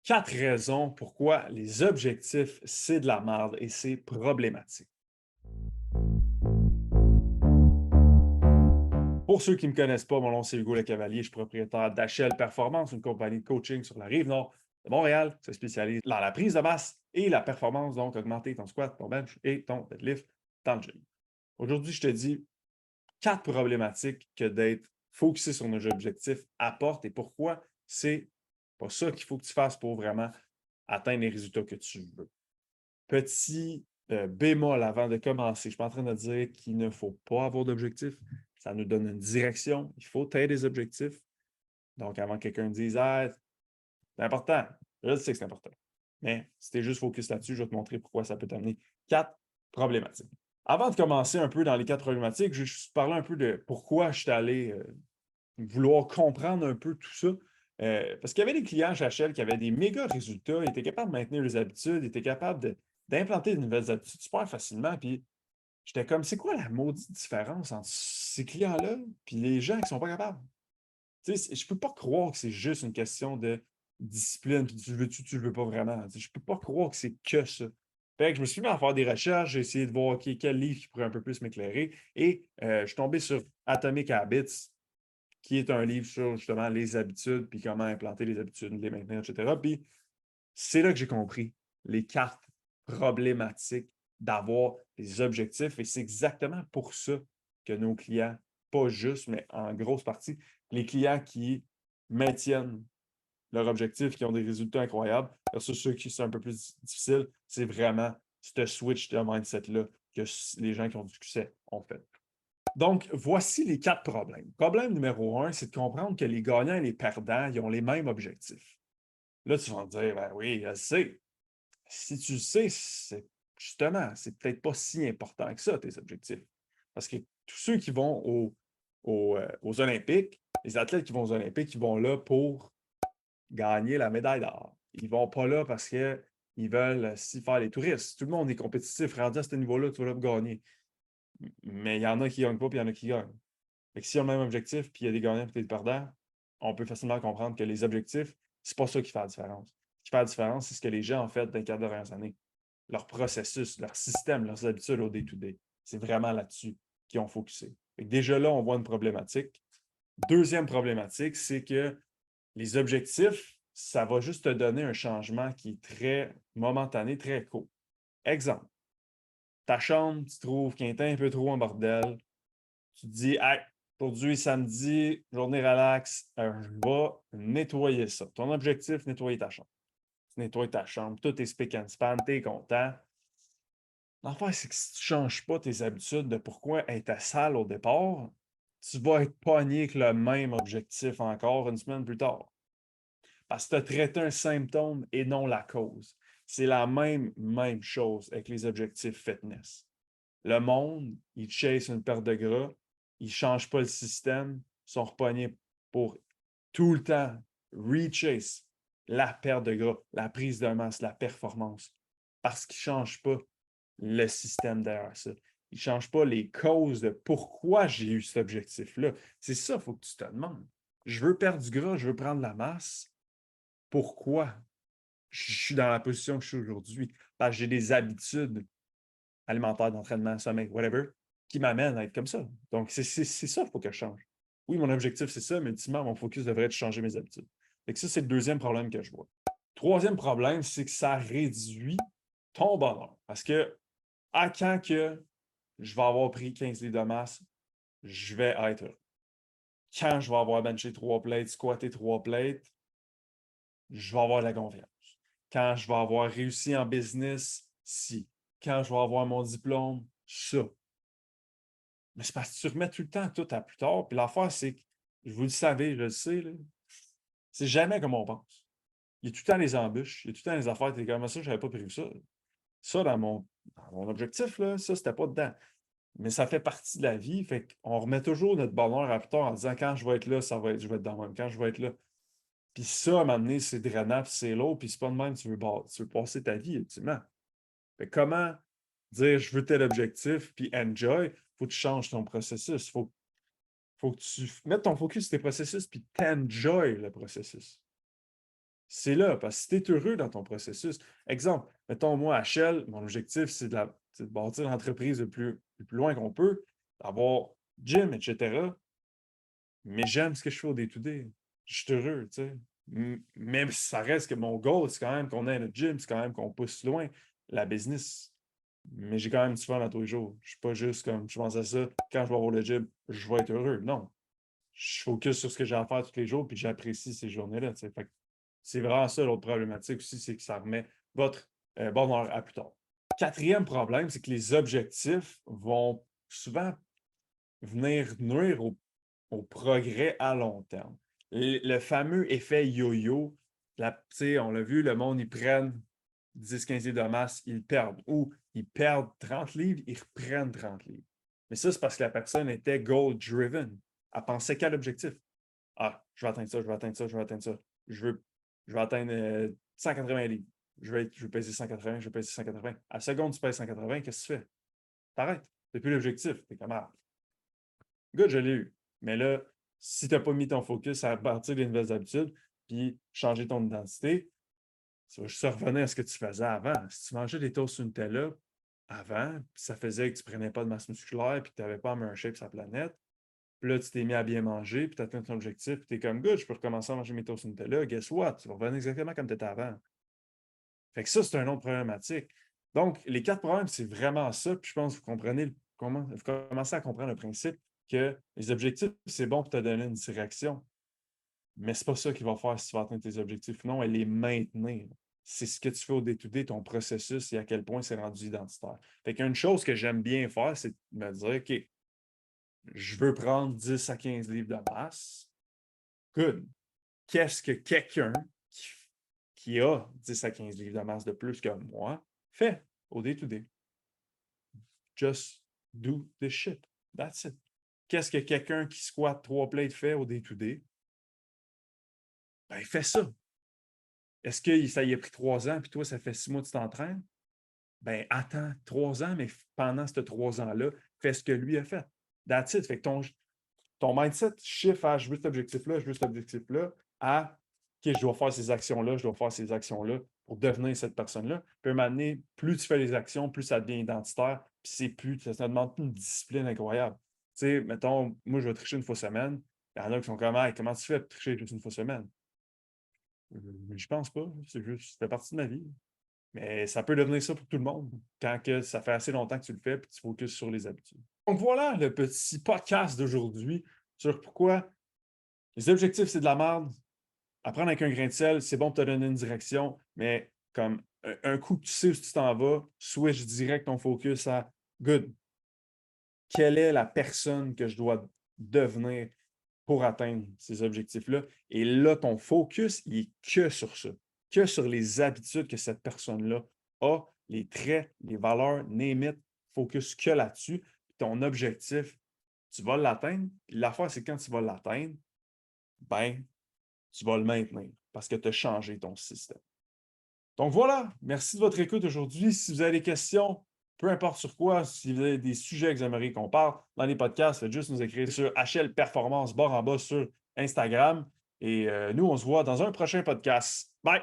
4 raisons pourquoi les objectifs, c'est de la merde et c'est problématique. Pour ceux qui ne me connaissent pas, mon nom c'est Hugo Le Cavalier, je suis propriétaire d'HL Performance, une compagnie de coaching sur la rive nord de Montréal qui se spécialise dans la prise de masse et la performance, donc augmenter ton squat, ton bench et ton deadlift dans le gym. Aujourd'hui, je te dis 4 problématiques que d'être focusé sur nos objectifs apporte et pourquoi c'est pas ça qu'il faut que tu fasses pour vraiment atteindre les résultats que tu veux. Petit bémol avant de commencer. Je ne suis pas en train de dire qu'il ne faut pas avoir d'objectifs. Ça nous donne une direction. Il faut être des objectifs. Donc, avant que quelqu'un dise ah, c'est important, je sais que c'est important. Mais si tu es juste focus là-dessus, je vais te montrer pourquoi ça peut t'amener 4 problématiques. Avant de commencer un peu dans les 4 problématiques, je vais juste parler un peu de pourquoi je suis allé vouloir comprendre un peu tout ça. Parce qu'il y avait des clients chez HL qui avaient des méga résultats, ils étaient capables de maintenir les habitudes, ils étaient capables d'implanter de nouvelles habitudes super facilement. Puis j'étais comme, c'est quoi la maudite différence entre ces clients-là et les gens qui ne sont pas capables? Tu sais, je ne peux pas croire que c'est juste une question de discipline, puis tu le veux-tu, tu le veux pas vraiment. Tu sais, je ne peux pas croire que c'est que ça. Fait que je me suis mis à faire des recherches, j'ai essayé de voir quel livre qui pourrait un peu plus m'éclairer. Et je suis tombé sur Atomic Habits, qui est un livre sur justement les habitudes, puis comment implanter les habitudes, les maintenir, etc. Puis c'est là que j'ai compris les 4 problématiques d'avoir des objectifs. Et c'est exactement pour ça que nos clients, pas juste, mais en grosse partie, les clients qui maintiennent leur objectif, qui ont des résultats incroyables, versus ceux qui sont un peu plus difficiles, c'est vraiment ce switch de mindset-là que les gens qui ont du succès ont fait. Donc, voici les 4 problèmes. Problème numéro 1, c'est de comprendre que les gagnants et les perdants, ils ont les mêmes objectifs. Là, tu vas me dire, ben oui, je sais. Si tu le sais, justement, c'est peut-être pas si important que ça, tes objectifs. Parce que tous ceux qui vont aux Olympiques, les athlètes qui vont aux Olympiques, ils vont là pour gagner la médaille d'or. Ils ne vont pas là parce qu'ils veulent s'y faire les touristes. Tout le monde est compétitif. Rendu à ce niveau-là, tu vas là pour gagner. Mais il y en a qui ne gagnent pas, puis il y en a qui gagnent. Fait que s'ils ont le même objectif, puis il y a des gagnants et des perdants, on peut facilement comprendre que les objectifs, c'est pas ça qui fait la différence. Ce qui fait la différence, c'est ce que les gens ont fait dans les 4 dernières années. Leur processus, leur système, leurs habitudes au day-to-day. C'est vraiment là-dessus qu'ils ont focusé. Fait que déjà là, on voit une problématique. Deuxième problématique, c'est que les objectifs, ça va juste te donner un changement qui est très momentané, très court. Exemple, ta chambre, tu trouves qu'elle est un peu trop en bordel. Tu te dis, hey, aujourd'hui, samedi, journée relax, je vais nettoyer ça. Ton objectif, nettoyer ta chambre. Tu nettoies ta chambre, tout est spick and span, tu es content. L'affaire, c'est que si tu ne changes pas tes habitudes de pourquoi elle était sale au départ, tu vas être pogné avec le même objectif encore une semaine plus tard. Parce que tu as traité un symptôme et non la cause. C'est la même chose avec les objectifs fitness. Le monde, il chase une perte de gras, ils ne changent pas le système, ils sont repognés pour tout le temps rechase la perte de gras, la prise de masse, la performance, parce qu'ils ne changent pas le système derrière ça. Ils ne changent pas les causes de pourquoi j'ai eu cet objectif-là. C'est ça, il faut que tu te demandes. Je veux perdre du gras, je veux prendre la masse. Pourquoi je suis dans la position que je suis aujourd'hui? Parce que j'ai des habitudes alimentaire, d'entraînement, sommeil, whatever, qui m'amène à être comme ça. Donc, c'est ça qu'il faut que je change. Oui, mon objectif, c'est ça, mais ultimement, mon focus devrait être de changer mes habitudes. Fait que ça, c'est le deuxième problème que je vois. Troisième problème, c'est que ça réduit ton bonheur. Parce que à quand que je vais avoir pris 15 livres de masse, je vais être heureux. Quand je vais avoir benché 3 plates, squatté 3 plates, je vais avoir de la confiance. Quand je vais avoir réussi en business, si. Quand je vais avoir mon diplôme, ça. Mais c'est parce que tu remets tout le temps tout à plus tard. Puis l'affaire, c'est que, vous le savez, je le sais, là, c'est jamais comme on pense. Il y a tout le temps les embûches, il y a tout le temps les affaires. Tu es comme ça, je n'avais pas prévu ça. Ça, dans mon objectif, là, ça, c'était pas dedans. Mais ça fait partie de la vie. Fait qu'on remet toujours notre bonheur à plus tard en disant quand je vais être là, je vais être dans le même. Quand je vais être là. Puis ça, à un moment donné, c'est drainant, puis c'est lourd, puis c'est pas de même, tu veux passer ta vie, ultimement. Fait comment dire je veux tel objectif, puis enjoy, faut que tu changes ton processus. Faut que tu mettes ton focus sur tes processus, puis t'enjoy le processus. c'est là, parce que si tu es heureux dans ton processus, exemple, mettons, moi, à Shell, mon objectif, c'est de bâtir l'entreprise le plus loin qu'on peut, d'avoir gym, etc. Mais j'aime ce que je fais au day-to-day. Je suis heureux, tu sais. Même si ça reste que mon goal, c'est quand même qu'on ait notre gym, c'est quand même qu'on pousse loin la business. Mais j'ai quand même du fun à tous les jours. Je suis pas juste comme, je pense à ça, quand je vais avoir le gym, je vais être heureux. Non. Je focus sur ce que j'ai à faire tous les jours, puis j'apprécie ces journées-là, tu sais. Fait que c'est vraiment ça l'autre problématique aussi, c'est que ça remet votre bonheur à plus tard. Quatrième problème, c'est que les objectifs vont souvent venir nuire au progrès à long terme. Le fameux effet yo-yo, tu sais, on l'a vu, le monde, ils prennent 10-15 livres de masse, ils perdent. Ou ils perdent 30 livres, ils reprennent 30 livres. Mais ça, c'est parce que la personne était goal-driven. Elle pensait qu'à l'objectif. Ah, je vais atteindre ça, je vais atteindre ça, je vais atteindre ça. Je vais atteindre 180 livres. Je vais peser 180, je vais peser 180. À la seconde, tu pèses 180, qu'est-ce que tu fais? T'arrêtes. C'est plus l'objectif. T'es comme, ah, good, je l'ai eu. Mais là, si tu n'as pas mis ton focus à partir des nouvelles habitudes, puis changer ton identité, ça va juste revenir à ce que tu faisais avant. Si tu mangeais des toasts Nutella avant, puis ça faisait que tu ne prenais pas de masse musculaire, puis que tu n'avais pas un shape sur la planète, puis là, tu t'es mis à bien manger, puis tu as atteint ton objectif, puis tu es comme good, je peux recommencer à manger mes toasts Nutella. Guess what? Tu vas revenir exactement comme tu étais avant. Fait que ça, c'est un autre problématique. Donc, les 4 problèmes, c'est vraiment ça. Puis je pense que vous commencez à comprendre le principe que les objectifs, c'est bon pour te donner une direction. Mais c'est pas ça qui va faire si tu vas atteindre tes objectifs. Non, elle les maintenir. C'est ce que tu fais au day-to-day, ton processus et à quel point c'est rendu identitaire. Fait qu'une chose que j'aime bien faire, c'est de me dire, OK, je veux prendre 10 à 15 livres de masse. Good. Qu'est-ce que quelqu'un qui a 10 à 15 livres de masse de plus que moi fait au day-to-day? Just do the shit. That's it. Qu'est-ce que quelqu'un qui squatte 3 plates fait au day-to-day? Ben, il fait ça. Est-ce que ça y a pris 3 ans, puis toi, ça fait 6 mois que tu t'entraînes? Ben, attends 3 ans, mais pendant ces 3 ans-là, fais ce que lui a fait. That's it. Fait que ton mindset chiffre à je veux cet objectif-là, je veux cet objectif-là, à OK, je dois faire ces actions-là, je dois faire ces actions-là pour devenir cette personne-là. Puis à un moment donné, plus tu fais les actions, plus ça devient identitaire, puis ça demande une discipline incroyable. Tu sais, mettons, moi, je vais tricher une fois semaine. Il y en a qui sont comme, hey, comment tu fais pour tricher juste une fois semaine? Je pense pas. C'est juste, ça fait partie de ma vie. Mais ça peut devenir ça pour tout le monde quand que ça fait assez longtemps que tu le fais et tu focuses sur les habitudes. Donc voilà le petit podcast d'aujourd'hui sur pourquoi les objectifs, c'est de la merde. Apprendre avec un grain de sel, c'est bon pour te donner une direction, mais comme un coup que tu sais où tu t'en vas, switch direct ton focus à good. Quelle est la personne que je dois devenir pour atteindre ces objectifs-là? Et là, ton focus, il est que sur ça, que sur les habitudes que cette personne-là a, les traits, les valeurs, name it, focus que là-dessus. Puis ton objectif, tu vas l'atteindre. Puis l'affaire, c'est quand tu vas l'atteindre, ben, tu vas le maintenir parce que tu as changé ton système. Donc voilà, merci de votre écoute aujourd'hui. Si vous avez des questions, peu importe sur quoi, si vous avez des sujets que vous aimeriez qu'on parle dans les podcasts, faites juste nous écrire sur HL Performance barre en bas sur Instagram. Et nous, on se voit dans un prochain podcast. Bye!